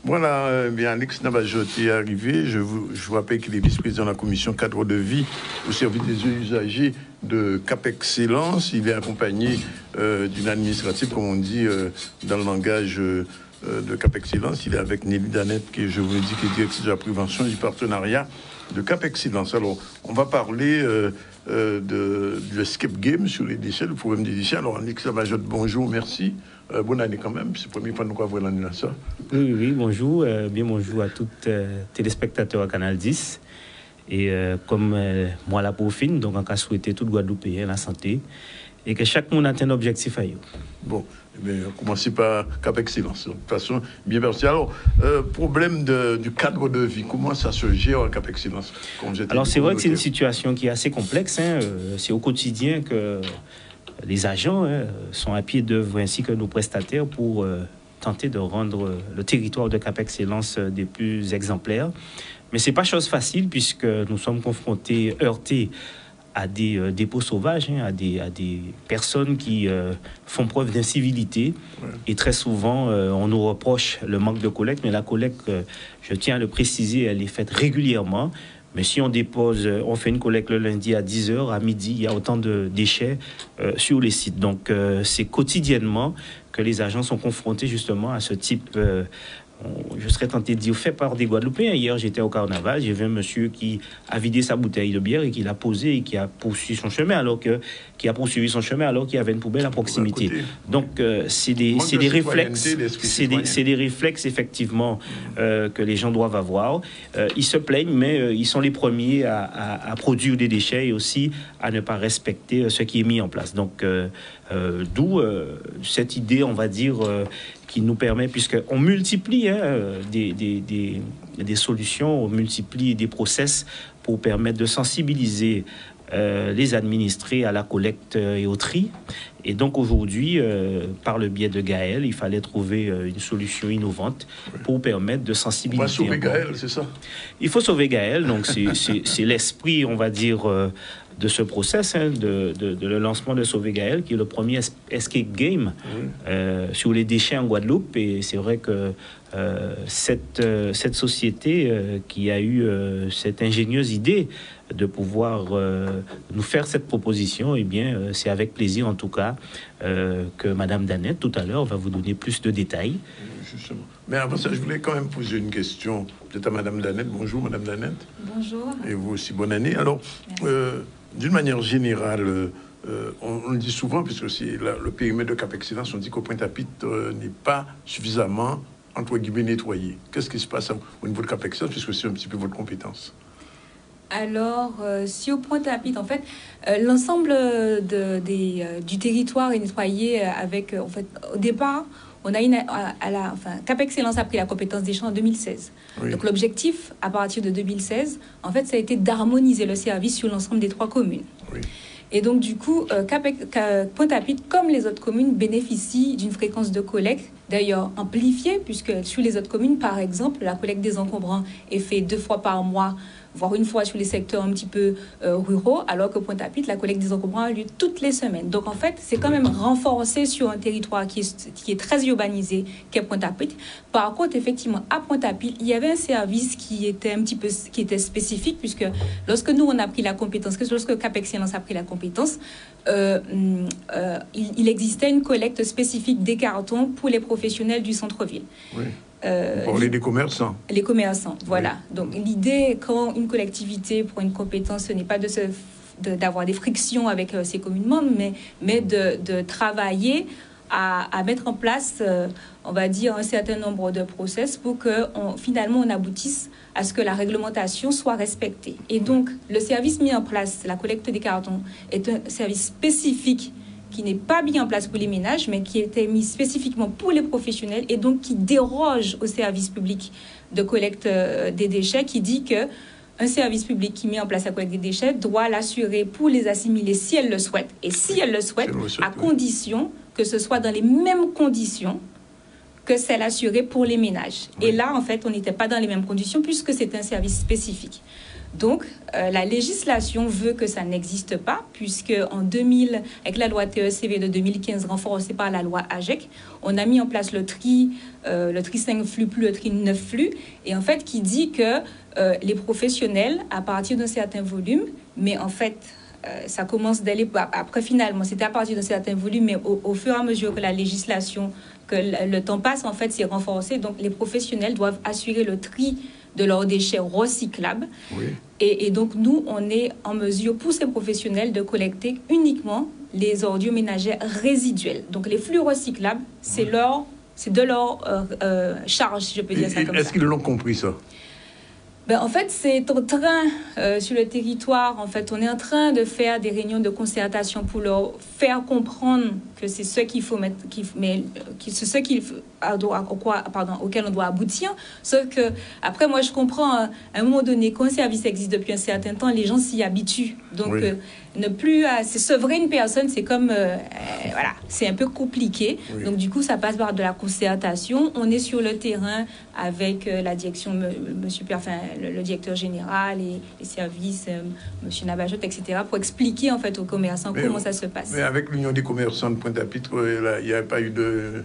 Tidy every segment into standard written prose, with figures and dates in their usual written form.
Voilà, bien, Alex Nabajot est arrivé. Je vous rappelle qu'il est vice-président de la commission cadre de vie au service des usagers de Cap Excellence. Il est accompagné d'une administrative, comme on dit dans le langage de Cap Excellence. Il est avec Nelly Danette, qui, je vous le dis, qui est directrice de la prévention et du partenariat de Cap Excellence. Alors, on va parler de escape game sur les déchets, le problème des déchets. Alors, Alex Nabajot, bonjour, merci. Bonne année quand même, c'est la première fois que nous voyons l'année là, ça. Oui, bonjour. Bien bonjour à tous téléspectateurs à Canal 10. Et comme moi, la profine, donc on a souhaité tout Guadeloupéen la santé et que chaque monde atteigne l'objectif à eux. Bon, eh bien, on commence par Cap Excellence. De toute façon, bien merci. Alors, problème du cadre de vie, comment ça se gère à Cap Excellence? Alors, c'est vrai que c'est une situation qui est assez complexe. C'est au quotidien que les agents sont à pied d'œuvre ainsi que nos prestataires pour tenter de rendre le territoire de Cap Excellence des plus exemplaires. Mais ce n'est pas chose facile puisque nous sommes confrontés, heurtés à des dépôts sauvages, à des personnes qui font preuve d'incivilité. Ouais. Et très souvent, on nous reproche le manque de collecte, mais la collecte, je tiens à le préciser, elle est faite régulièrement. Mais si on fait une collecte le lundi à 10h, à midi, il y a autant de déchets sur les sites. Donc, c'est quotidiennement que les agents sont confrontés justement à ce type, je serais tenté de dire, fait par des Guadeloupéens. Hier, j'étais au carnaval, j'ai vu un monsieur qui a vidé sa bouteille de bière et qui l'a posée et qui a poursuivi son chemin alors qu'il y avait une poubelle à proximité. Donc, c'est des réflexes, c'est des réflexes effectivement que les gens doivent avoir. Ils se plaignent, mais ils sont les premiers à produire des déchets et aussi à ne pas respecter ce qui est mis en place. Donc, d'où cette idée, on va dire, qui nous permet, puisqu'on multiplie des solutions, on multiplie des process pour permettre de sensibiliser les administrés à la collecte et au tri. Et donc aujourd'hui, par le biais de Gaël, il fallait trouver une solution innovante pour permettre de sensibiliser. On va sauver Gaël, c'est ça? Il faut sauver Gaël, donc c'est l'esprit, on va dire, de ce process, de le lancement de Sauver Gaël, qui est le premier escape game sur les déchets en Guadeloupe. Et c'est vrai que cette société qui a eu cette ingénieuse idée de pouvoir nous faire cette proposition, eh bien, c'est avec plaisir en tout cas que Madame Danette, tout à l'heure, va vous donner plus de détails. Justement. Mais avant ça, je voulais quand même poser une question peut-être à Madame Danette. Bonjour Madame Danette. Bonjour. Et vous aussi, bonne année. Alors, d'une manière générale, on le dit souvent, puisque c'est le périmètre de Cap Excellence, on dit qu'au Pointe-à-Pitre n'est pas suffisamment, entre guillemets, nettoyé. Qu'est-ce qui se passe au niveau de Cap Excellence, puisque c'est un petit peu votre compétence? Alors, si au Pointe-à-Pitre, en fait, l'ensemble du territoire est nettoyé avec, en fait, au départ, on a Cap Excellence a pris la compétence des champs en 2016. Oui. Donc, l'objectif, à partir de 2016, en fait, ça a été d'harmoniser le service sur l'ensemble des 3 communes. Oui. Et donc, du coup, Pointe-à-Pitre, comme les autres communes, bénéficient d'une fréquence de collecte, d'ailleurs amplifiée, puisque sur les autres communes, par exemple, la collecte des encombrants est faite 2 fois par mois, voire 1 fois sur les secteurs un petit peu ruraux, alors que Pointe-à-Pitre, la collecte des encombrants a lieu toutes les semaines. Donc, en fait, c'est quand même renforcé sur un territoire qui est très urbanisé, qu'est Pointe-à-Pitre. Par contre, effectivement, à Pointe-à-Pitre, il y avait un service qui était spécifique, puisque lorsque nous, on a pris la compétence, lorsque Cap Excellence a pris la compétence, il existait une collecte spécifique des cartons pour les professionnels du centre-ville. Oui. Pour les commerçants. Les commerçants, voilà. Oui. Donc, l'idée, quand une collectivité pour une compétence, ce n'est pas d'avoir des frictions avec ses communes membres, mais de travailler à mettre en place, on va dire, un certain nombre de process pour que finalement on aboutisse à ce que la réglementation soit respectée. Et donc, le service mis en place, la collecte des cartons, est un service spécifique qui n'est pas mis en place pour les ménages, mais qui était mis spécifiquement pour les professionnels et donc qui déroge au service public de collecte des déchets, qui dit que un service public qui met en place la collecte des déchets doit l'assurer pour les assimiler si elle le souhaite. Et si elle le souhaite, à condition que ce soit dans les mêmes conditions que celle assurée pour les ménages. Oui. Et là, en fait, on n'était pas dans les mêmes conditions puisque c'est un service spécifique. Donc, la législation veut que ça n'existe pas, puisque en 2000, avec la loi TECV de 2015, renforcée par la loi AGEC, on a mis en place le tri 5 flux plus le tri 9 flux, et en fait, qui dit que les professionnels, à partir d'un certain volume, mais en fait, ça commence dès après finalement, c'était à partir d'un certain volume, mais au fur et à mesure que la législation, que le temps passe, en fait, c'est renforcé. Donc, les professionnels doivent assurer le tri de leurs déchets recyclables. Oui. Et donc, nous, on est en mesure, pour ces professionnels, de collecter uniquement les ordures ménagères résiduelles. Donc, les flux recyclables, c'est de leur charge, si je peux dire ça comme ça. Est-ce qu'ils l'ont compris, ça? En fait, c'est en train, sur le territoire, en fait, on est en train de faire des réunions de concertation pour leur faire comprendre que c'est ce qu'il faut mettre, c'est ce auquel on doit aboutir. Sauf que, après, moi, je comprends, à un moment donné, quand un service existe depuis un certain temps, les gens s'y habituent. Donc, oui. ne plus c'est sevrer une personne, c'est comme voilà, c'est un peu compliqué. Oui. Donc du coup, ça passe par de la concertation. On est sur le terrain avec la direction, le directeur général et les services, monsieur Nabajot, etc., pour expliquer en fait aux commerçants comment ça se passe. Mais avec l'Union des commerçants de Pointe-à-Pitre, il n'y a pas eu de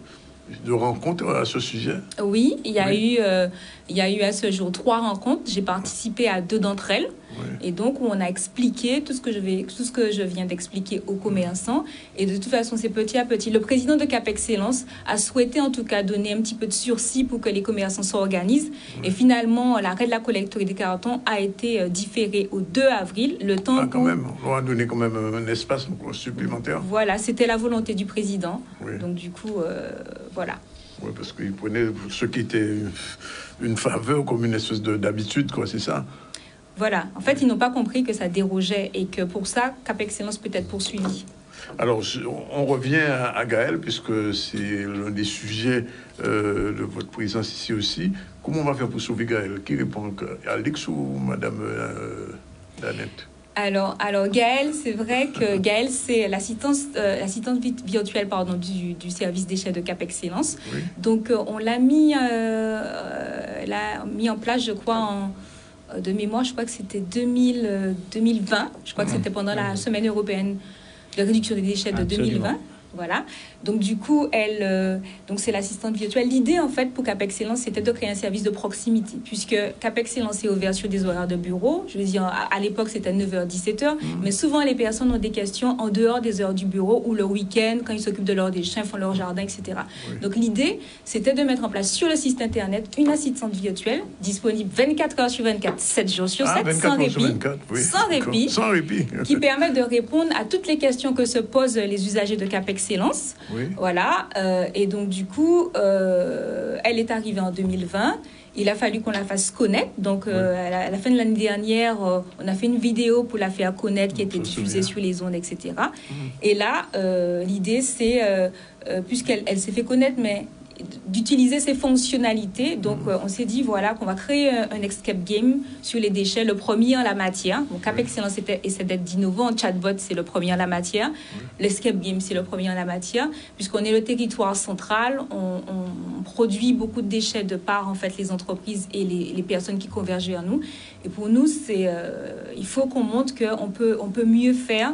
rencontres à ce sujet? Oui, il y a eu à ce jour 3 rencontres. J'ai participé à 2 d'entre elles. Oui. Et donc, on a expliqué tout ce que je viens d'expliquer aux commerçants. Et de toute façon, c'est petit à petit. Le président de Cap Excellence a souhaité en tout cas donner un petit peu de sursis pour que les commerçants s'organisent. Oui. Et finalement, l'arrêt de la collecte des cartons a été différé au 2 avril. Le temps quand même, on a donné quand même un espace supplémentaire. Voilà, c'était la volonté du président. Oui. Donc du coup, voilà. Oui, parce qu'il prenait ce qui était une faveur comme une espèce d'habitude, quoi, c'est ça? Voilà. En fait, ils n'ont pas compris que ça dérogeait et que pour ça, Cap Excellence peut être poursuivi. Alors, on revient à Gaël, puisque c'est l'un des sujets de votre présence ici aussi. Comment on va faire pour sauver Gaël? Qui répond? Alix ou Madame Danette? Alors Gaëlle, c'est vrai que Gaëlle, c'est l'assistante virtuelle du service déchets de Cap Excellence. Oui. Donc, on l'a mis en place, je crois, de mémoire, je crois que c'était 2020. Je crois que c'était pendant la semaine européenne de réduction des déchets de 2020. Voilà. Donc, du coup, donc c'est l'assistante virtuelle. L'idée, en fait, pour Cap Excellence, c'était de créer un service de proximité, puisque Cap Excellence est ouvert sur des horaires de bureau. Je veux dire, à l'époque, c'était 9h, 17h. Mais souvent, les personnes ont des questions en dehors des heures du bureau ou le week-end, quand ils s'occupent de leurs déchets, font leur jardin, etc. Oui. Donc, l'idée, c'était de mettre en place sur le site Internet une assistante virtuelle disponible 24 heures sur 24, 7 jours sur 7, sans répit, 24, oui. sans répit, qui permet de répondre à toutes les questions que se posent les usagers de Cap Excellence. Oui. Voilà, et donc du coup, elle est arrivée en 2020. Il a fallu qu'on la fasse connaître. Donc, à la fin de l'année dernière, on a fait une vidéo pour la faire connaître qui était diffusée sur les ondes, etc. Et là, l'idée, c'est, puisqu'elle s'est fait connaître, mais d'utiliser ses fonctionnalités. Donc, on s'est dit, voilà, qu'on va créer un escape game sur les déchets, le premier en la matière. Donc, Cap Excellence essaie d'être innovant. Chatbot, c'est le premier en la matière. L'escape game, c'est le premier en la matière. Puisqu'on est le territoire central, on produit beaucoup de déchets de par, en fait, les entreprises et les personnes qui convergent vers nous. Et pour nous, il faut qu'on montre qu'on peut mieux faire,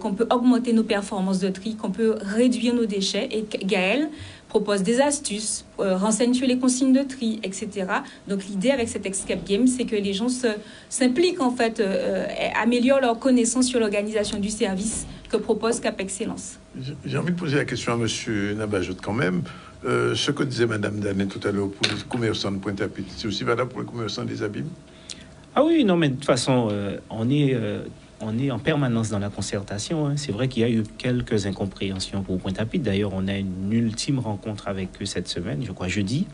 qu'on peut augmenter nos performances de tri, qu'on peut réduire nos déchets. Et Gaëlle propose des astuces, renseigne sur les consignes de tri, etc. Donc l'idée avec cet escape game, c'est que les gens s'impliquent en fait, améliorent leur connaissance sur l'organisation du service que propose Cap Excellence. J'ai envie de poser la question à M. Nabajot quand même. Ce que disait Mme Danette tout à l'heure pour les commerçants de Pointe-à-Pitre, c'est aussi valable pour les commerçants des Abîmes? Ah oui, non, mais de toute façon, on est en permanence dans la concertation. Hein. C'est vrai qu'il y a eu quelques incompréhensions pour Pointe-à-Pitre. D'ailleurs, on a une ultime rencontre avec eux cette semaine, je crois jeudi,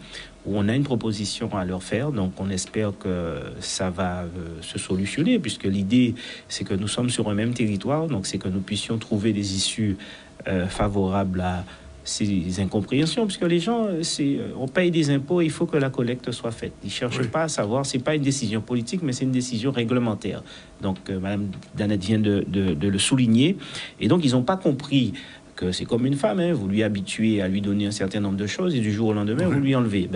où on a une proposition à leur faire. Donc, on espère que ça va se solutionner, puisque l'idée, c'est que nous sommes sur un même territoire. Donc, c'est que nous puissions trouver des issues favorables à ces incompréhensions, puisque les gens, on paye des impôts, il faut que la collecte soit faite. Ils ne cherchent pas à savoir, ce n'est pas une décision politique, mais c'est une décision réglementaire. Donc, Mme Danette vient de le souligner. Et donc, ils n'ont pas compris que c'est comme une femme, hein, vous lui habituez à lui donner un certain nombre de choses et du jour au lendemain, vous lui enlevez.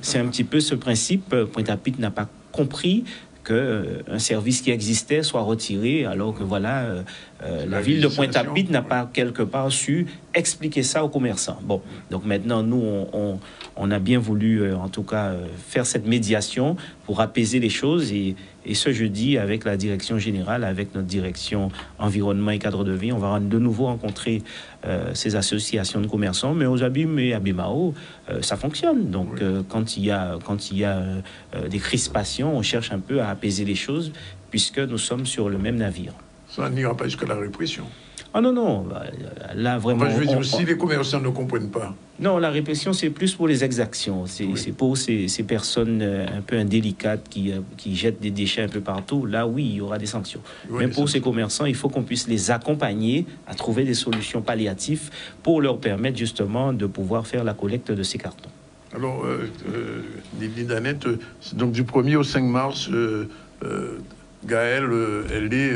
C'est un petit peu ce principe. Pointe-à-Pitre n'a pas compris qu'un service qui existait soit retiré, alors que voilà, la ville de Pointe-à-Pitre n'a pas quelque part su expliquer ça aux commerçants. Bon, donc maintenant, nous, on a bien voulu, en tout cas, faire cette médiation pour apaiser les choses. Et ce jeudi, avec la direction générale, avec notre direction environnement et cadre de vie, on va de nouveau rencontrer ces associations de commerçants. Mais aux Abîmes et à Bimao, ça fonctionne. Donc, oui. Quand il y a des crispations, on cherche un peu à apaiser les choses, puisque nous sommes sur le même navire. Ça n'ira pas jusqu'à la répression. Ah non, non, là vraiment... Enfin, je veux dire, si les commerçants ne comprennent pas... Non, la répression, c'est plus pour les exactions. C'est pour ces personnes un peu indélicates qui jettent des déchets un peu partout. Là, oui, il y aura des sanctions. Oui, mais pour ces commerçants, il faut qu'on puisse les accompagner à trouver des solutions palliatives pour leur permettre justement de pouvoir faire la collecte de ces cartons. Alors, Lydie Danette, donc du 1er au 5 mars... Gaëlle, elle est,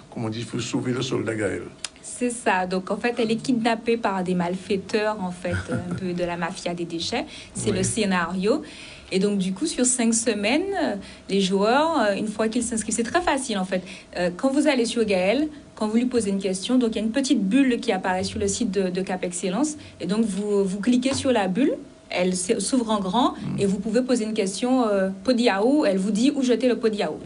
comment on dit, il faut sauver le soldat Gaëlle. C'est ça. Donc, en fait, elle est kidnappée par des malfaiteurs, en fait, un peu de la mafia des déchets. C'est le scénario. Et donc, du coup, sur 5 semaines, les joueurs, une fois qu'ils s'inscrivent, c'est très facile, en fait. Quand vous allez sur Gaëlle, quand vous lui posez une question, donc il y a une petite bulle qui apparaît sur le site de Cap Excellence. Et donc, vous cliquez sur la bulle. Elle s'ouvre en grand et vous pouvez poser une question Podiao. Elle vous dit où jeter le Podiao.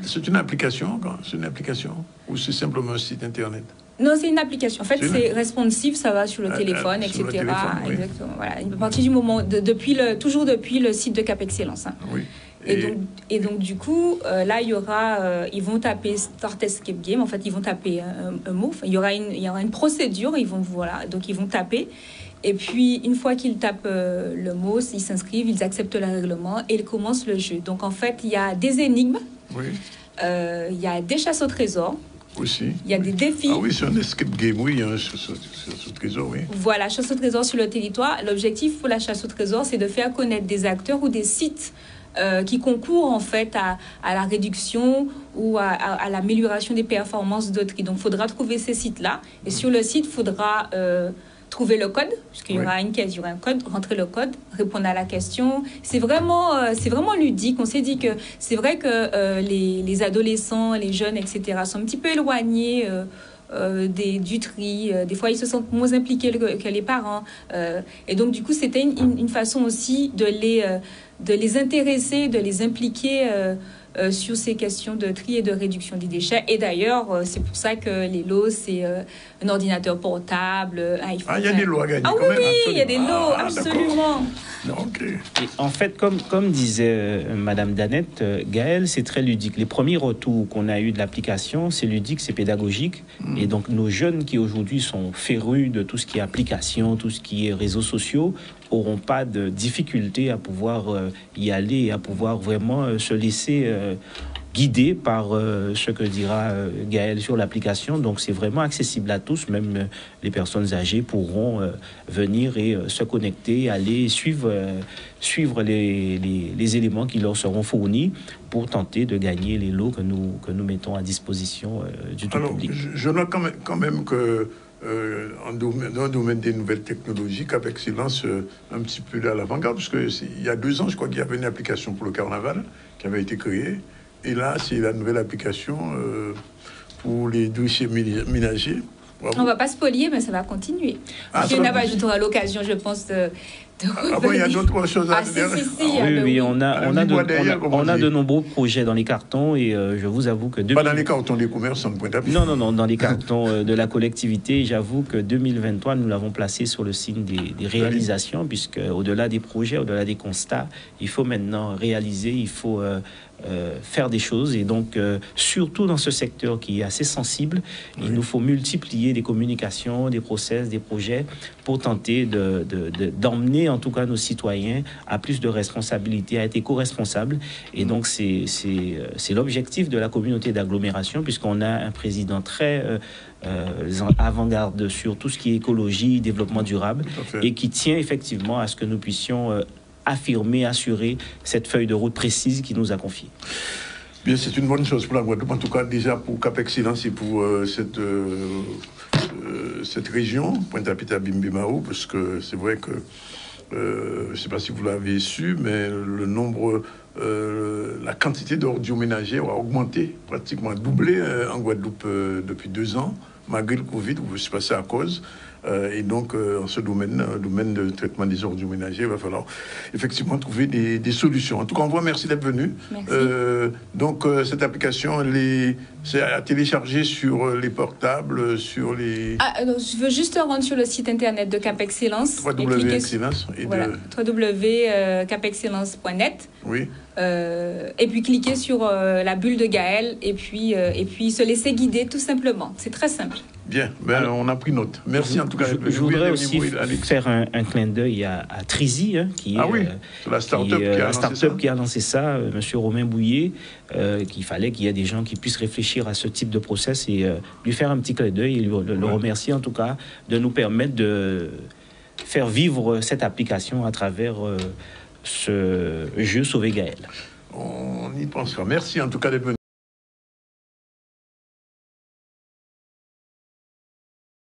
C'est une application, c'est une application ou c'est simplement un site internet? Non, c'est une application. En fait, c'est responsive, ça va sur le téléphone, etc. Oui. Exactement. Voilà. À partir du moment, toujours depuis le site de Cap Excellence. Hein. Oui. Et donc, du coup, là, il y aura, ils vont taper Start Escape Game. En fait, ils vont taper un mot. Enfin, il y aura une procédure. Donc ils vont taper. Et puis, une fois qu'ils tapent le mot, ils s'inscrivent, ils acceptent le règlement et ils commencent le jeu. Donc, en fait, il y a des énigmes, il y a des chasses au trésor. Aussi. Il y a des défis. Ah oui, c'est un escape game, oui, un chasse au trésor, oui. Voilà, chasse au trésor sur le territoire. L'objectif pour la chasse au trésor, c'est de faire connaître des acteurs ou des sites qui concourent en fait à la réduction ou à l'amélioration des performances d'autrui. Donc, il faudra trouver ces sites-là. Et sur le site, il faudra... trouver le code, puisqu'il y aura une caisse, il y aura un code, rentrer le code, répondre à la question. C'est vraiment ludique. On s'est dit que c'est vrai que les adolescents, les jeunes, etc., sont un petit peu éloignés du tri. Des fois, ils se sentent moins impliqués que les parents. Et donc, du coup, c'était une façon aussi de les intéresser, de les impliquer sur ces questions de tri et de réduction des déchets. Et d'ailleurs, c'est pour ça que les lots, c'est un ordinateur portable, un iPhone. Ah, il y a des lots à gagner quand même. Oui, il y a des lots, absolument. Okay. Et en fait, comme disait Madame Danette, Gaëlle, c'est très ludique. Les premiers retours qu'on a eu de l'application, c'est ludique, c'est pédagogique. Et donc, nos jeunes qui aujourd'hui sont férus de tout ce qui est application, tout ce qui est réseaux sociaux, n'auront pas de difficulté à pouvoir y aller et à pouvoir vraiment se laisser guidé par ce que dira Gaëlle sur l'application. Donc, c'est vraiment accessible à tous. Même les personnes âgées pourront venir et se connecter, aller suivre les éléments qui leur seront fournis pour tenter de gagner les lots que nous mettons à disposition du tout public. Je note quand même que dans le domaine des nouvelles technologies, Cap Excellence un petit peu à l'avant-garde, parce qu'il y a 2 ans, je crois qu'il y avait une application pour le carnaval qui avait été créée. Et là, c'est la nouvelle application pour les déchets ménagers. Bravo. On ne va pas spoiler, mais ça va continuer. J'aurai l'occasion, je pense, il y a d'autres choses à dire. Oui, on a de nombreux projets dans les cartons et je vous avoue que... Pas dans les cartons des commerces, en point d'appui. Non, dans les cartons de la collectivité. J'avoue que 2023, nous l'avons placé sur le signe des réalisations, puisque au-delà des projets, au-delà des constats, il faut maintenant réaliser, il faut... faire des choses et donc surtout dans ce secteur qui est assez sensible, il nous faut multiplier des communications, des process, des projets pour tenter d'emmener en tout cas nos citoyens à plus de responsabilité, à être éco-responsables. Et donc c'est l'objectif de la communauté d'agglomération, puisqu'on a un président très avant-garde sur tout ce qui est écologie, développement durable, et qui tient effectivement à ce que nous puissions affirmer, assurer cette feuille de route précise qui nous a confiée. Bien, c'est une bonne chose pour la Guadeloupe, en tout cas déjà pour Cap Excellence et pour cette région, Pointe-à-Pitre, Bimao, parce que c'est vrai que je ne sais pas si vous l'avez su, mais le nombre, la quantité d'ordures ménagères a augmenté, pratiquement doublé en Guadeloupe depuis 2 ans, malgré le Covid, où je suis passé à cause. Et donc, en ce domaine, le domaine de traitement des ordures ménagères, il va falloir effectivement trouver des solutions. En tout cas, on vous remercie d'être venu. Donc, cette application, c'est à télécharger sur les portables, sur les... je veux juste rendre sur le site internet de Cap Excellence. www.excellence. Voilà, www.capexcellence.net. Oui. Et puis cliquer sur la bulle de Gaël et puis se laisser guider tout simplement. C'est très simple. Bien, on a pris note. Merci en tout cas. Je voudrais aussi faire un clin d'œil à Trizy, qui est la start-up qui a lancé ça, Monsieur Romain Bouillet, qu'il fallait qu'il y ait des gens qui puissent réfléchir à ce type de process et lui faire un petit clin d'œil et le remercier en tout cas de nous permettre de faire vivre cette application à travers ce jeu Sauver Gaël. On y pensera. Merci en tout cas d'être venu.